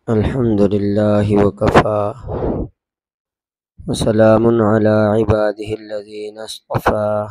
الحمد لله وكفى وسلام على عباده الذين اصطفى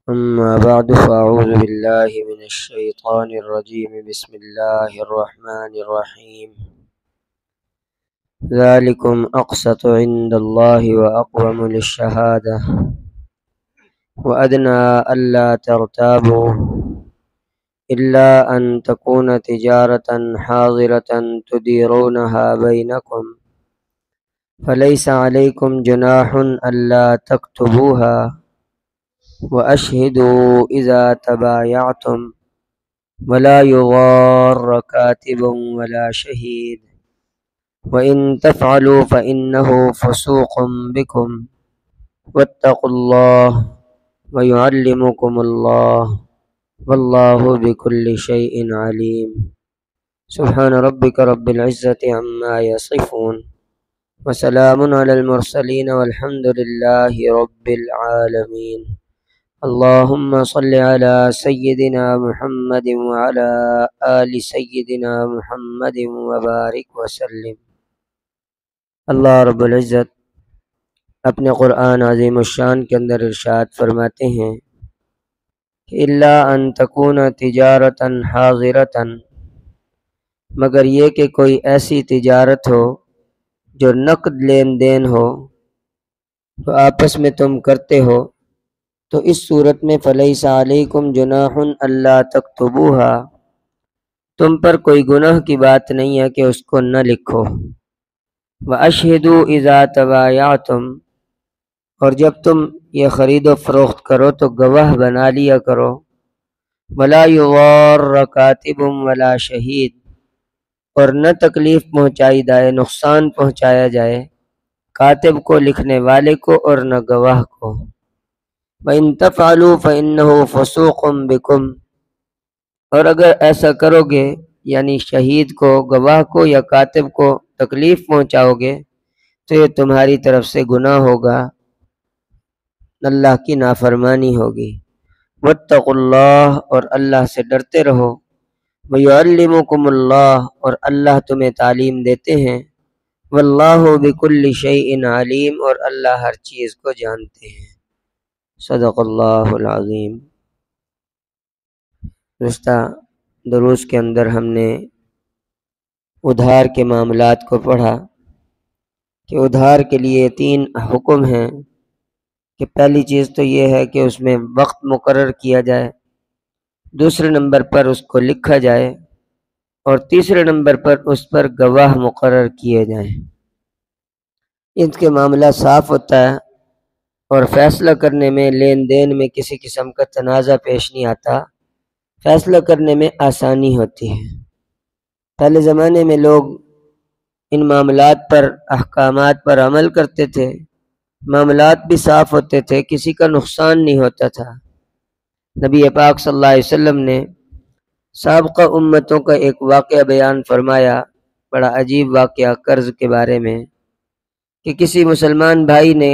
أما بعد فأعوذ بالله من الشيطان الرجيم بسم الله الرحمن الرحيم ذلكم أقسط عند الله وأقوم للشهادة وأدنى ألا ترتابوا إلا أن تكون تجارة حاضرة تديرونها بينكم فليس عليكم جناح ألا تكتبوها وأشهدوا إذا تبايعتم ولا يضار كاتب ولا شهيد وإن تفعلوا فإنه فسوق بكم واتقوا الله ويعلمكم الله والله بكل شيء عليم سبحان ربك رب العزة عما يصفون وسلام على المرسلين والحمد لله رب العالمين اللهم صل على سيدنا محمد وعلى آل سيدنا محمد وبارك وسلم۔ اللہ رب العزت اپنے قرآن عظیم الشان کے اندر ارشاد فرماتے ہیں کہ الا ان تکون تجارتا حاضرتا، مگر یہ کہ کوئی ایسی تجارت ہو جو نقد لین دین ہو تو آپس میں تم کرتے ہو، تو اس صورت میں فلیس علیکم جناح الا تکتبوها، تم پر کوئی گناہ کی بات نہیں ہے کہ اس کو نہ لکھو۔ واشہدوا اذا تبایعتم، اور جب تم یہ خرید و فروخت کرو تو گواہ بنا لیا کرو۔ ولا یضار کاتب ولا شہید، اور نہ تکلیف پہنچائی جائے، نقصان پہنچایا جائے کاتب کو، لکھنے والے کو، اور نہ گواہ کو۔ وَإِن تَفْعَلُوا فَإِنَّهُ فُسُوقٌ بِكُمْ، اور اگر ایسا کرو گے یعنی شہید کو، گواہ کو یا کاتب کو تکلیف پہنچاؤ گے تو یہ تمہاری طرف سے گناہ ہوگا، اللہ کی نافرمانی ہوگی۔ واتقوا اللہ، اور اللہ سے ڈرتے رہو۔ وَيُعَلِّمُكُمُ اللَّهُ، اور اللہ تمہیں تعلیم دیتے ہیں۔ واللہ بکل شیء علیم، اور اللہ ہر چیز کو جانتے ہیں۔ صدق اللہ العظیم۔ گزشتہ دروس کے اندر ہم نے ادھار کے معاملات کو پڑھا کہ ادھار کے لیے 3 حکم ہیں کہ پہلی چیز تو یہ ہے کہ اس میں وقت مقرر کیا جائے، دوسرے نمبر پر اس کو لکھا جائے، اور تیسرے نمبر پر اس پر گواہ مقرر کیے جائیں۔ ان کے معاملہ صاف ہوتا ہے اور فیصلہ کرنے میں، لین دین میں کسی قسم کا تنازع پیش نہیں آتا، فیصلہ کرنے میں آسانی ہوتی ہے۔ پہلے زمانے میں لوگ ان معاملات پر، احکامات پر عمل کرتے تھے، معاملات بھی صاف ہوتے تھے، کسی کا نقصان نہیں ہوتا تھا۔ نبی پاک صلی اللہ علیہ وسلم نے سابقہ امتوں کا ایک واقعہ بیان فرمایا، بڑا عجیب واقعہ قرض کے بارے میں، کہ کسی مسلمان بھائی نے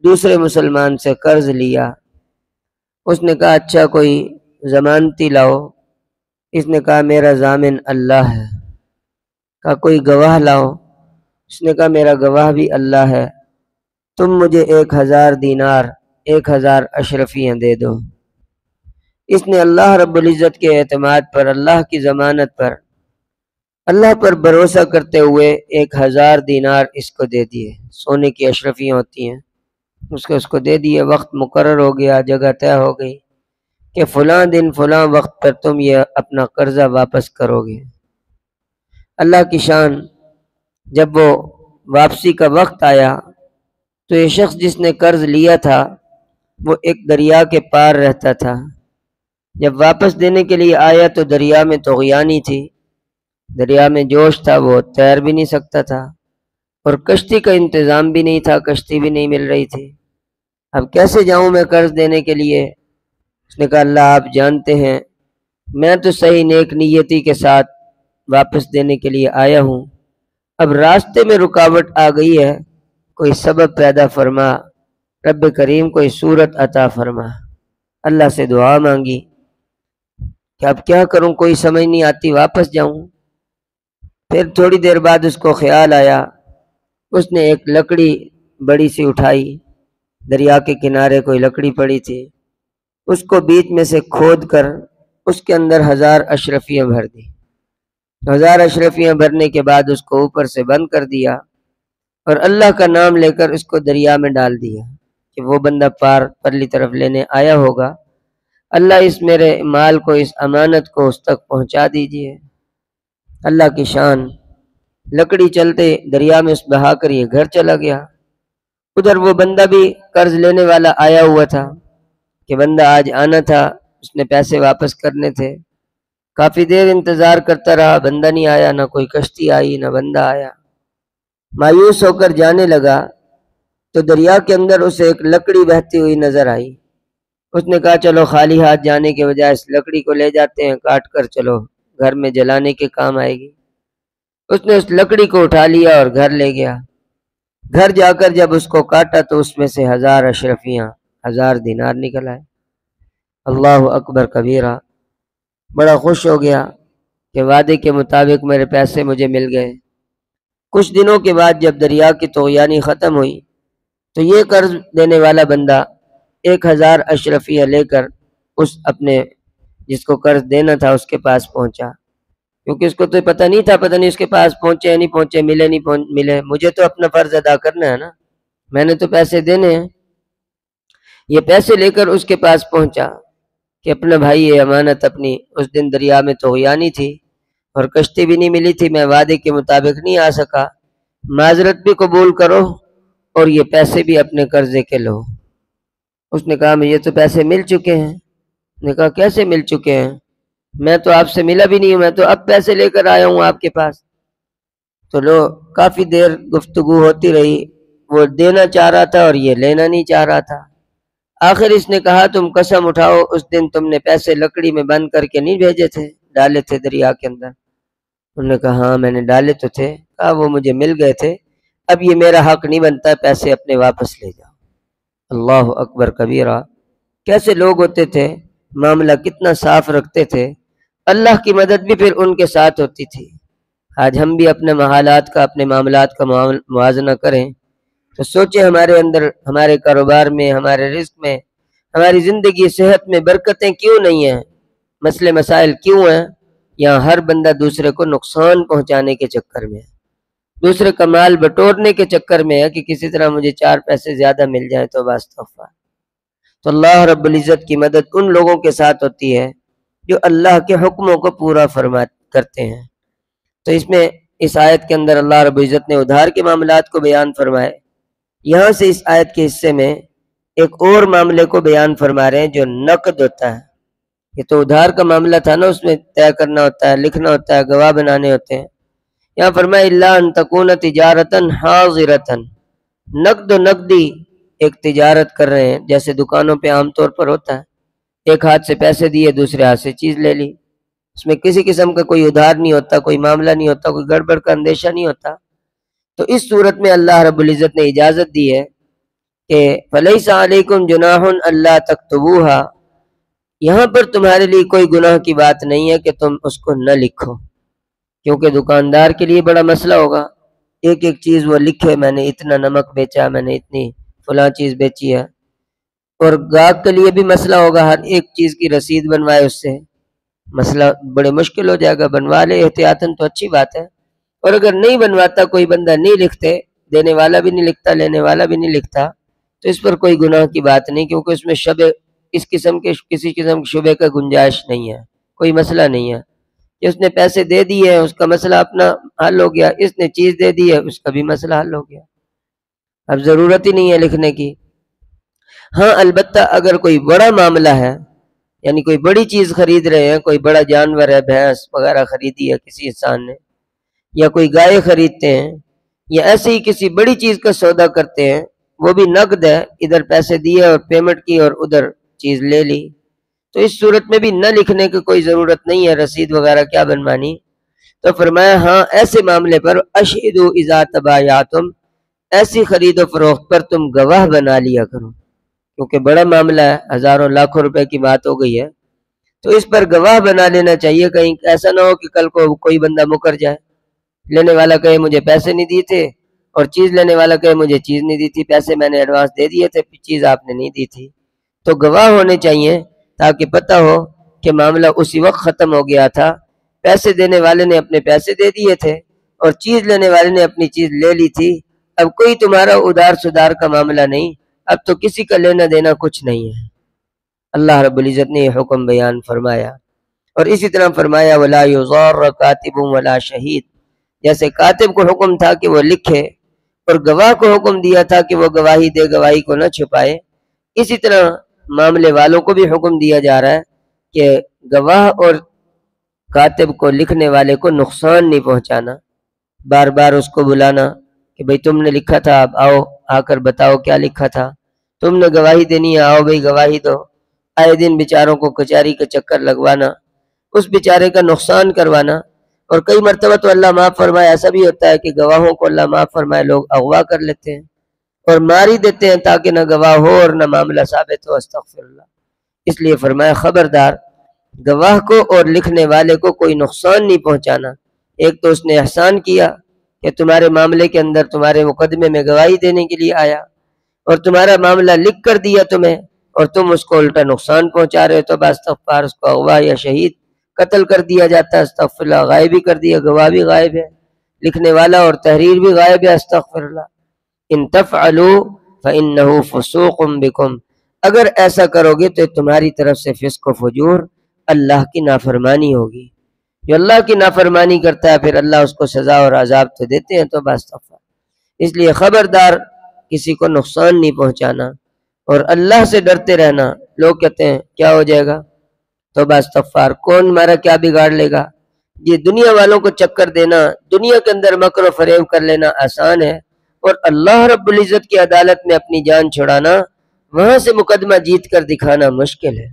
دوسرے مسلمان سے قرض لیا۔ اس نے کہا اچھا کوئی ضمانتی لاؤ، اس نے کہا میرا ضامن اللہ ہے۔ کہا کوئی گواہ لاؤ، اس نے کہا میرا گواہ بھی اللہ ہے، تم مجھے 1000 دینار، 1000 اشرفیاں دے دو۔ اس نے اللہ رب العزت کے اعتماد پر، اللہ کی ضمانت پر، اللہ پر بھروسہ کرتے ہوئے 1000 دینار اس کو دے دیے، سونے کی اشرفیاں ہوتی ہیں، اس کو دے دیے۔ وقت مقرر ہو گیا، جگہ طے ہو گئی کہ فلاں دن فلاں وقت پر تم یہ اپنا قرضہ واپس کرو گے۔ اللہ کی شان، جب وہ واپسی کا وقت آیا تو یہ شخص جس نے قرض لیا تھا وہ ایک دریا کے پار رہتا تھا۔ جب واپس دینے کے لیے آیا تو دریا میں طغیانی تھی، دریا میں جوش تھا، وہ تیر بھی نہیں سکتا تھا، اور کشتی کا انتظام بھی نہیں تھا، کشتی بھی نہیں مل رہی تھی۔ اب کیسے جاؤں میں قرض دینے کے لیے؟ اس نے کہا اللہ آپ جانتے ہیں میں تو صحیح نیک نیتی کے ساتھ واپس دینے کے لیے آیا ہوں، اب راستے میں رکاوٹ آ گئی ہے، کوئی سبب پیدا فرما، رب کریم کوئی صورت عطا فرما۔ اللہ سے دعا مانگی کہ اب کیا کروں، کوئی سمجھ نہیں آتی، واپس جاؤں۔ پھر تھوڑی دیر بعد اس کو خیال آیا، اس نے ایک لکڑی بڑی سی اٹھائی، دریا کے کنارے کوئی لکڑی پڑی تھی، اس کو بیچ میں سے کھود کر اس کے اندر 1000 اشرفیاں بھر دی۔ 1000 اشرفیاں بھرنے کے بعد اس کو اوپر سے بند کر دیا اور اللہ کا نام لے کر اس کو دریا میں ڈال دیا کہ وہ بندہ پرلی طرف لینے آیا ہوگا، اللہ اس میرے مال کو، اس امانت کو اس تک پہنچا دیجئے۔ اللہ کی شان، لکڑی چلتے دریا میں اس بہا کر یہ گھر چلا گیا۔ ادھر وہ بندہ بھی قرض لینے والا آیا ہوا تھا کہ بندہ آج آنا تھا، اس نے پیسے واپس کرنے تھے۔ کافی دیر انتظار کرتا رہا، بندہ نہیں آیا، نہ کوئی کشتی آئی، نہ بندہ آیا۔ مایوس ہو کر جانے لگا تو دریا کے اندر اسے ایک لکڑی بہتی ہوئی نظر آئی۔ اس نے کہا چلو خالی ہاتھ جانے کے بجائے اس لکڑی کو لے جاتے ہیں، کاٹ کر چلو گھر میں جلانے کے کام آئے گی۔ اس نے اس لکڑی کو اٹھا لیا اور گھر لے گیا۔ گھر جا کر جب اس کو کاٹا تو اس میں سے 1000 اشرفیاں، 1000 دینار نکل آئے۔ اللہ اکبر کبیرہ، بڑا خوش ہو گیا کہ وعدے کے مطابق میرے پیسے مجھے مل گئے۔ کچھ دنوں کے بعد جب دریا کی طغیانی ختم ہوئی تو یہ قرض دینے والا بندہ 1000 اشرفیاں لے کر اس اپنے جس کو قرض دینا تھا اس کے پاس پہنچا، کیونکہ اس کو تو پتہ نہیں تھا، پتہ نہیں اس کے پاس پہنچے یا نہیں پہنچے، ملے نہیں ملے، مجھے تو اپنا فرض ادا کرنا ہے نا، میں نے تو پیسے دینے ہیں۔ یہ پیسے لے کر اس کے پاس پہنچا کہ اپنا بھائی یہ امانت اپنی، اس دن دریا میں طغیانی تھی اور کشتی بھی نہیں ملی تھی، میں وعدے کے مطابق نہیں آ سکا، معذرت بھی قبول کرو اور یہ پیسے بھی اپنے قرضے کے لو۔ اس نے کہا مجھے تو پیسے مل چکے ہیں۔ نے کہا کیسے مل چکے ہیں؟ میں تو آپ سے ملا بھی نہیں ہوں، میں تو اب پیسے لے کر آیا ہوں آپ کے پاس۔ تو لو کافی دیر گفتگو ہوتی رہی، وہ دینا چاہ رہا تھا اور یہ لینا نہیں چاہ رہا تھا۔ آخر اس نے کہا تم قسم اٹھاؤ اس دن تم نے پیسے لکڑی میں بند کر کے نہیں بھیجے تھے، ڈالے تھے دریا کے اندر؟ انہوں نے کہا ہاں میں نے ڈالے تو تھے۔ کہا وہ مجھے مل گئے تھے، اب یہ میرا حق نہیں بنتا، پیسے اپنے واپس لے جاؤ۔ اللہ اکبر کبیرہ، کیسے لوگ ہوتے تھے، معاملہ کتنا صاف رکھتے تھے، اللہ کی مدد بھی پھر ان کے ساتھ ہوتی تھی۔ آج ہم بھی اپنے حالات کا، اپنے معاملات کا موازنہ کریں تو سوچیں ہمارے اندر، ہمارے کاروبار میں، ہمارے رزق میں، ہماری زندگی صحت میں برکتیں کیوں نہیں ہیں، مسئلے مسائل کیوں ہیں؟ یہاں ہر بندہ دوسرے کو نقصان پہنچانے کے چکر میں ہے، دوسرے کا مال بٹورنے کے چکر میں ہے کہ کسی طرح مجھے 4 پیسے زیادہ مل جائیں تو واستغفر۔ تو اللہ رب العزت کی مدد ان لوگوں کے ساتھ ہوتی ہے جو اللہ کے حکموں کو پورا کرتے ہیں۔ تو اس میں اس آیت کے اندر اللہ رب العزت نے ادھار کے معاملات کو بیان فرمائے۔ یہاں سے اس آیت کے حصے میں ایک اور معاملے کو بیان فرما رہے ہیں جو نقد ہوتا ہے۔ یہ تو ادھار کا معاملہ تھا نا، اس میں طے کرنا ہوتا ہے، لکھنا ہوتا ہے، گواہ بنانے ہوتے ہیں۔ یہاں فرمایا الا ان تکون تجارتا حاضرتا، نقد و نقدی ایک تجارت کر رہے ہیں، جیسے دکانوں پہ عام طور پر ہوتا ہے، ایک ہاتھ سے پیسے دیے، دوسرے ہاتھ سے چیز لے لی، اس میں کسی قسم کا کوئی ادھار نہیں ہوتا، کوئی معاملہ نہیں ہوتا، کوئی گڑبڑ کا اندیشہ نہیں ہوتا۔ تو اس صورت میں اللہ رب العزت نے اجازت دی ہے کہ فَلَيْسَ عَلَيْكُمْ جُنَاحٌ أَلَّا تَكْتُبُوهَا، یہاں پر تمہارے لیے کوئی گناہ کی بات نہیں ہے کہ تم اس کو نہ لکھو، کیونکہ دکاندار کے لیے بڑا مسئلہ ہوگا، ایک ایک چیز وہ لکھے، میں نے اتنا نمک بیچا، میں نے اتنی فلاں چیز بیچی ہے، اور گاہک کے لیے بھی مسئلہ ہوگا، ہر ایک چیز کی رسید بنوائے، اس سے مسئلہ بڑے مشکل ہو جائے گا۔ بنوا لے احتیاطاً تو اچھی بات ہے، اور اگر نہیں بنواتا، کوئی بندہ نہیں لکھتے، دینے والا بھی نہیں لکھتا، لینے والا بھی نہیں لکھتا، تو اس پر کوئی گناہ کی بات نہیں، کیونکہ اس میں کسی قسم کے شبے کا گنجائش نہیں ہے، کوئی مسئلہ نہیں ہے کہ اس نے پیسے دے دیے ہیں، اس کا مسئلہ اپنا حل ہو گیا، اس نے چیز دے دی ہے، اس کا بھی مسئلہ حل ہو گیا، اب ضرورت ہی نہیں ہے لکھنے کی۔ ہاں البتہ اگر کوئی بڑا معاملہ ہے، یعنی کوئی بڑی چیز خرید رہے ہیں، کوئی بڑا جانور ہے، بھینس وغیرہ خریدی ہے کسی انسان نے، یا کوئی گائے خریدتے ہیں، یا ایسے ہی کسی بڑی چیز کا سودا کرتے ہیں، وہ بھی نقد ہے، ادھر پیسے دیے اور پیمنٹ کی اور ادھر چیز لے لی، تو اس صورت میں بھی نہ لکھنے کی کوئی ضرورت نہیں ہے، رسید وغیرہ کیا بنوانی۔ تو فرمایا ہاں ایسے معاملے پر اشہدوا اذا تبایعتم، ایسی خرید و فروخت پر تم گواہ بنا لیا کرو، کیونکہ بڑا معاملہ ہے، ہزاروں لاکھوں روپے کی بات ہو گئی ہے، تو اس پر گواہ بنا لینا چاہیے، کہیں ایسا نہ ہو کہ کل کو کوئی بندہ مکر جائے لینے والا کہے مجھے پیسے نہیں دیے تھے، اور چیز لینے والا کہے مجھے چیز نہیں دی تھی، پیسے میں نے ایڈوانس دے دیے تھے، چیز آپ نے نہیں دی تھی۔ تو گواہ ہونے چاہیے تاکہ پتہ ہو کہ معاملہ اسی وقت ختم ہو گیا تھا، پیسے دینے والے نے اپنے پیسے دے دیے تھے اور چیز لینے والے نے اپنی چیز لے لی تھی، اب کوئی تمہارا ادھار سدھار کا معاملہ نہیں، اب تو کسی کا لینا دینا کچھ نہیں ہے۔ اللہ رب العزت نے یہ حکم بیان فرمایا، اور اسی طرح فرمایا وَلَا يُضَارَّ كَاتِبٌ وَلَا شَهِيدٌ، جیسے کاتب کو حکم تھا کہ وہ لکھے اور گواہ کو حکم دیا تھا کہ وہ گواہی دے، گواہی کو نہ چھپائے، اسی طرح معاملے والوں کو بھی حکم دیا جا رہا ہے کہ گواہ اور کاتب کو، لکھنے والے کو نقصان نہیں پہنچانا، بار بار اس کو بلانا کہ بھئی تم نے لکھا تھا، اب آؤ آ کر بتاؤ کیا لکھا تھا، تم نے گواہی دینی ہے، آؤ بھئی گواہی دو، آئے دن بیچاروں کو کچہری کا چکر لگوانا، اس بیچارے کا نقصان کروانا۔ اور کئی مرتبہ تو اللہ معاف فرمائے ایسا بھی ہوتا ہے کہ گواہوں کو اللہ معاف فرمائے لوگ اغوا کر لیتے ہیں اور مار ہی دیتے ہیں تاکہ نہ گواہ ہو اور نہ معاملہ ثابت ہو، استغفر اللہ۔ اس لیے فرمایا خبردار، گواہ کو اور لکھنے والے کو کوئی نقصان نہیں پہنچانا۔ ایک تو اس نے احسان کیا کہ تمہارے معاملے کے اندر، تمہارے مقدمے میں گواہی دینے کے لیے آیا اور تمہارا معاملہ لکھ کر دیا تمہیں، اور تم اس کو الٹا نقصان پہنچا رہے ہو، تو باستغفار اس کو اغوا یا شہید قتل کر دیا جاتا ہے، استغفر اللہ، غائب ہی کر دیا، گواہ بھی غائب ہے، لکھنے والا اور تحریر بھی غائب ہے، استغفر اللہ۔ ان تفعلوا فانه فسوق بكم، اگر ایسا کرو گے تو تمہاری طرف سے فسق و فجور، اللہ کی نافرمانی ہوگی۔ جو اللہ کی نافرمانی کرتا ہے پھر اللہ اس کو سزا اور عذاب تو دیتے ہیں، تو باستغفار۔ اس لیے خبردار، کسی کو نقصان نہیں پہنچانا اور اللہ سے ڈرتے رہنا۔ لوگ کہتے ہیں کیا ہو جائے گا، تو باستغفار، کون ہمارا کیا بگاڑ لے گا؟ یہ دنیا والوں کو چکر دینا، دنیا کے اندر مکر و فریب کر لینا آسان ہے، اور اللہ رب العزت کی عدالت میں اپنی جان چھڑانا، وہاں سے مقدمہ جیت کر دکھانا مشکل ہے،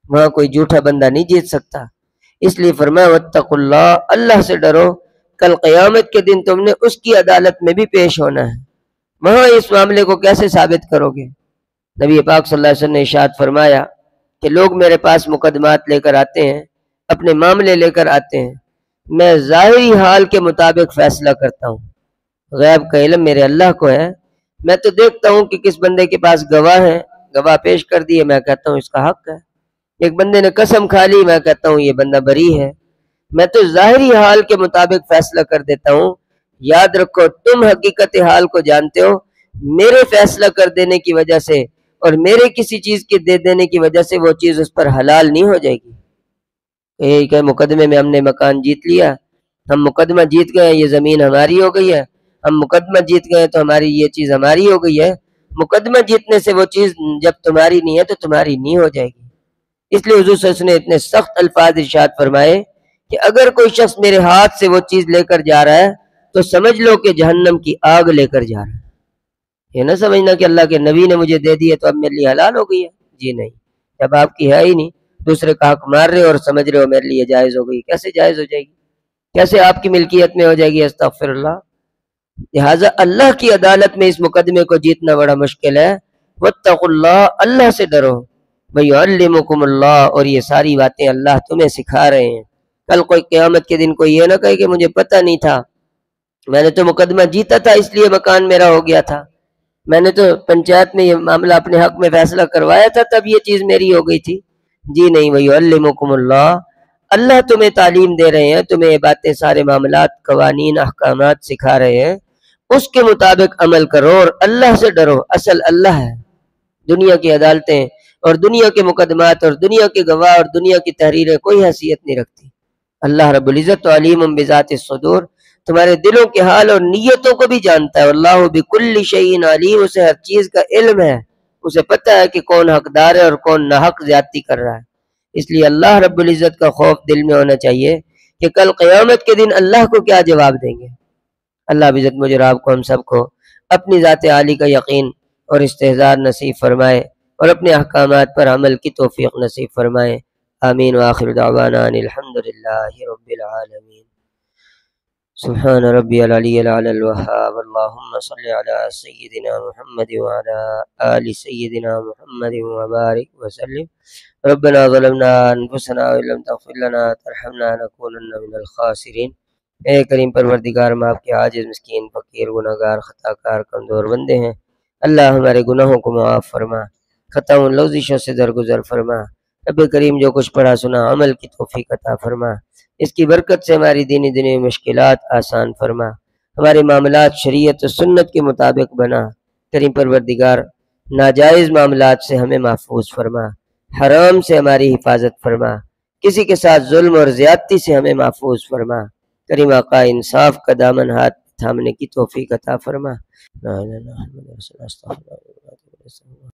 وہاں کوئی جھوٹا بندہ نہیں جیت سکتا۔ اس لیے فرمایا واتقوا اللہ، اللہ سے ڈرو، کل قیامت کے دن تم نے اس کی عدالت میں بھی پیش ہونا ہے، وہاں اس معاملے کو کیسے ثابت کرو گے؟ نبی پاک صلی اللہ علیہ وسلم نے ارشاد فرمایا کہ لوگ میرے پاس مقدمات لے کر آتے ہیں، اپنے معاملے لے کر آتے ہیں، میں ظاہری حال کے مطابق فیصلہ کرتا ہوں، غیب کا علم میرے اللہ کو ہے، میں تو دیکھتا ہوں کہ کس بندے کے پاس گواہ ہے، گواہ پیش کر دیے، میں کہتا ہوں اس کا حق ہے، ایک بندے نے قسم کھا لی، میں کہتا ہوں یہ بندہ بری ہے، میں تو ظاہری حال کے مطابق فیصلہ کر دیتا ہوں۔ یاد رکھو تم حقیقت حال کو جانتے ہو، میرے فیصلہ کر دینے کی وجہ سے اور میرے کسی چیز کے دے دینے کی وجہ سے وہ چیز اس پر حلال نہیں ہو جائے گی۔ ایک ہے مقدمے میں ہم نے مکان جیت لیا، ہم مقدمہ جیت گئے، یہ زمین ہماری ہو گئی ہے، ہم مقدمہ جیت گئے تو ہماری یہ چیز ہماری ہو گئی ہے، مقدمہ جیتنے سے وہ چیز جب تمہاری نہیں ہے تو تمہاری نہیں ہو جائے گی۔ اس لیے حضور صلی اللہ علیہ وسلم نے اتنے سخت الفاظ ارشاد فرمائے کہ اگر کوئی شخص میرے ہاتھ سے وہ چیز لے کر جا رہا ہے تو سمجھ لو کہ جہنم کی آگ لے کر جا رہا ہے۔ یہ نہ سمجھنا کہ اللہ کے نبی نے مجھے دے دی تو اب میرے لیے حلال ہو گئی ہے، جی نہیں، جب آپ کی ہے ہی نہیں، دوسرے کا حق مار رہے ہو اور سمجھ رہے ہو میرے لیے جائز ہو گئی، کیسے جائز ہو جائے گی؟ کیسے آپ کی ملکیت میں ہو جائے گی؟ استغفر اللہ۔ لہٰذا اللہ کی عدالت میں اس مقدمے کو جیتنا بڑا مشکل ہے۔ واتقوا اللہ، اللہ سے ڈرو، وَيُعَلِّمُكُمُ اللہ، اور یہ ساری باتیں اللہ تمہیں سکھا رہے ہیں۔ کل کوئی قیامت کے دن کوئی یہ نہ کہے کہ مجھے پتہ نہیں تھا، میں نے تو مقدمہ جیتا تھا اس لیے مکان میرا ہو گیا تھا، میں نے تو پنچایت میں یہ معاملہ اپنے حق میں فیصلہ کروایا تھا تب یہ چیز میری ہو گئی تھی، جی نہیں۔ وَيُعَلِّمُكُمُ اللہ، اللہ تمہیں تعلیم دے رہے ہیں، تمہیں یہ باتیں، سارے معاملات، قوانین، احکامات سکھا رہے ہیں، اس کے مطابق عمل کرو اور اللہ سے ڈرو۔ اصل اللہ ہے، دنیا کی عدالتیں اور دنیا کے مقدمات اور دنیا کے گواہ اور دنیا کی تحریریں کوئی حیثیت نہیں رکھتی۔ اللہ رب العزت علیم بذات الصدور، تمہارے دلوں کے حال اور نیتوں کو بھی جانتا ہے۔ اللہ بکل شیء علیم، اسے ہر چیز کا علم ہے، اسے پتہ ہے کہ کون حقدار ہے اور کون ناحق زیادتی کر رہا ہے۔ اس لیے اللہ رب العزت کا خوف دل میں ہونا چاہیے کہ کل قیامت کے دن اللہ کو کیا جواب دیں گے۔ اللہ عزت مجھ اور آپ کو، ہم سب کو اپنی ذات عالی کا یقین اور استحضار نصیب فرمائے اور اپنے احکامات پر عمل کی توفیق نصیب فرمائے۔ آمین وآخر دعوانا ان الحمدللہ رب العالمین۔ سبحان ربی العلی العلی الوہاب، اللہم صلی علی سیدنا محمد وعلی آل سیدنا محمد وبارک وسلم۔ ربنا ظلمنا انفسنا وان لم تغفر لنا ترحمنا لنکونن من الخاسرین۔ اے کریم پروردگار ہم آپ کے عاجز مسکین فقیر گناہگار خطا کار کمزور بندے ہیں، اللہ ہمارے گناہوں کو معاف فرما، خطاؤں لغزشوں سے درگزر فرما۔ رب کریم جو کچھ پڑھا سنا عمل کی توفیق عطا فرما، اس کی برکت سے ہماری دینی دنیا مشکلات آسان فرما، ہمارے معاملات شریعت و سنت کے مطابق بنا۔ کریم پروردگار ناجائز معاملات سے ہمیں محفوظ فرما، حرام سے ہماری حفاظت فرما، کسی کے ساتھ ظلم اور زیادتی سے ہمیں محفوظ فرما۔ کریم آقا انصاف کا دامن ہاتھ تھامنے کی توفیق عطا فرما۔ لا الہ الا اللہ محمد رسول اللہ، استغفر اللہ۔